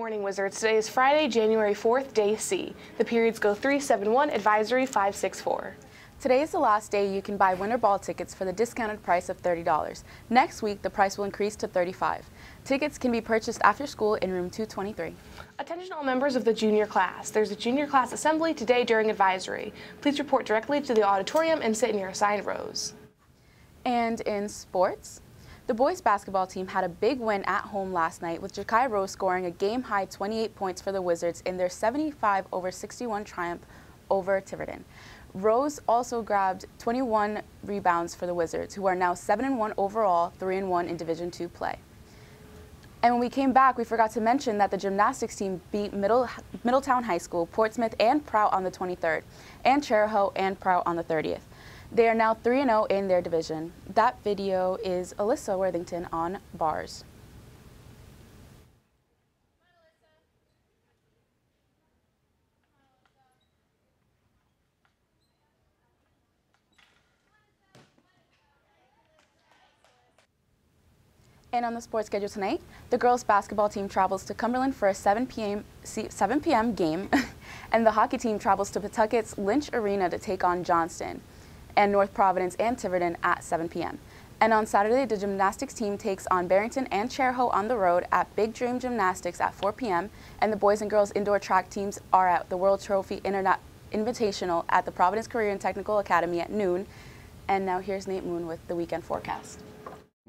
morning, Wizards. Today is Friday, January 4th, day C. The periods go 371, advisory 564. Today is the last day you can buy winter ball tickets for the discounted price of $30. Next week, the price will increase to $35. Tickets can be purchased after school in room 223. Attention all members of the junior class. There's a junior class assembly today during advisory. Please report directly to the auditorium and sit in your assigned rows. And in sports, the boys basketball team had a big win at home last night with Ja'Kai Rose scoring a game-high 28 points for the Wizards in their 75-61 triumph over Tiverton. Rose also grabbed 21 rebounds for the Wizards, who are now 7-1 overall, 3-1 in Division II play. And when we came back, we forgot to mention that the gymnastics team beat Middletown High School, Portsmouth, and Prout on the 23rd, and Chariho and Prout on the 30th. They are now 3-0 in their division. That video is Alyssa Worthington on bars. And on the sports schedule tonight, the girls basketball team travels to Cumberland for a 7 p.m. game, and the hockey team travels to Pawtucket's Lynch Arena to take on Johnston, and North Providence and Tiverton at 7 p.m. And on Saturday, the gymnastics team takes on Barrington and Chariho on the road at Big Dream Gymnastics at 4 p.m., and the boys and girls indoor track teams are at the World Trophy Invitational at the Providence Career and Technical Academy at noon. And now here's Nate Moon with the weekend forecast.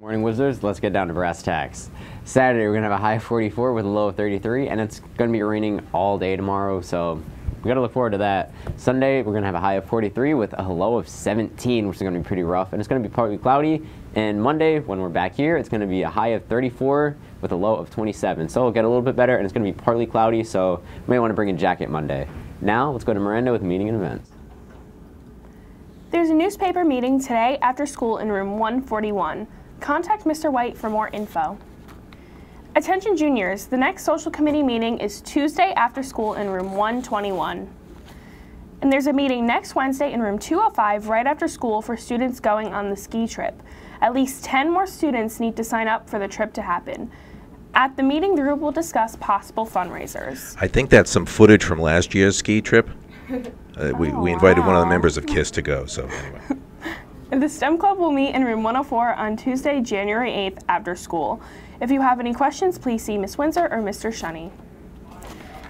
Morning, Wizards. Let's get down to brass tacks. Saturday, we're going to have a high of 44 with a low of 33, and it's going to be raining all day tomorrow, so we got to look forward to that. Sunday, we're going to have a high of 43 with a low of 17, which is going to be pretty rough, and it's going to be partly cloudy. And Monday, when we're back here, it's going to be a high of 34 with a low of 27. So it'll get a little bit better, and it's going to be partly cloudy, so you may want to bring a jacket Monday. Now, let's go to Miranda with meeting and events. There's a newspaper meeting today after school in room 141. Contact Mr. White for more info. Attention juniors, the next social committee meeting is Tuesday after school in room 121. And there's a meeting next Wednesday in room 205 right after school for students going on the ski trip. At least 10 more students need to sign up for the trip to happen. At the meeting, the group will discuss possible fundraisers. I think that's some footage from last year's ski trip. We invited one of the members of KISS to go, so anyway. The STEM Club will meet in room 104 on Tuesday, January 8th after school. If you have any questions, please see Ms. Windsor or Mr. Shunny.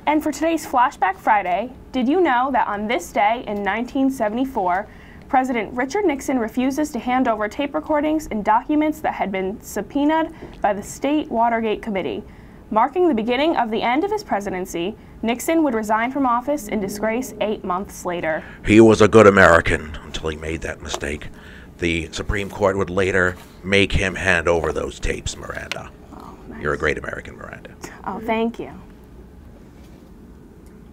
And for today's Flashback Friday, did you know that on this day in 1974, President Richard Nixon refuses to hand over tape recordings and documents that had been subpoenaed by the State Watergate Committee? Marking the beginning of the end of his presidency, Nixon would resign from office in disgrace 8 months later. He was a good American until he made that mistake. The Supreme Court would later make him hand over those tapes, Miranda. Oh, nice. You're a great American, Miranda. Oh, thank you.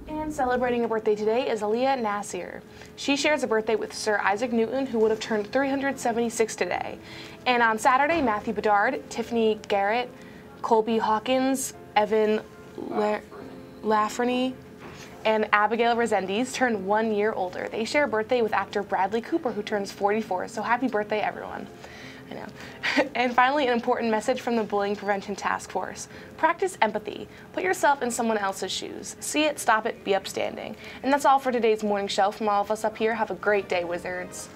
And celebrating a birthday today is Aliyah Nasir. She shares a birthday with Sir Isaac Newton, who would have turned 376 today. And on Saturday, Matthew Bedard, Tiffany Garrett, Colby Hawkins, Evan Lafferty, and Abigail Resendiz turned 1 year older. They share a birthday with actor Bradley Cooper, who turns 44, so happy birthday, everyone. I know. And finally, an important message from the Bullying Prevention Task Force. Practice empathy. Put yourself in someone else's shoes. See it, stop it, be upstanding. And that's all for today's morning show. From all of us up here, have a great day, Wizards.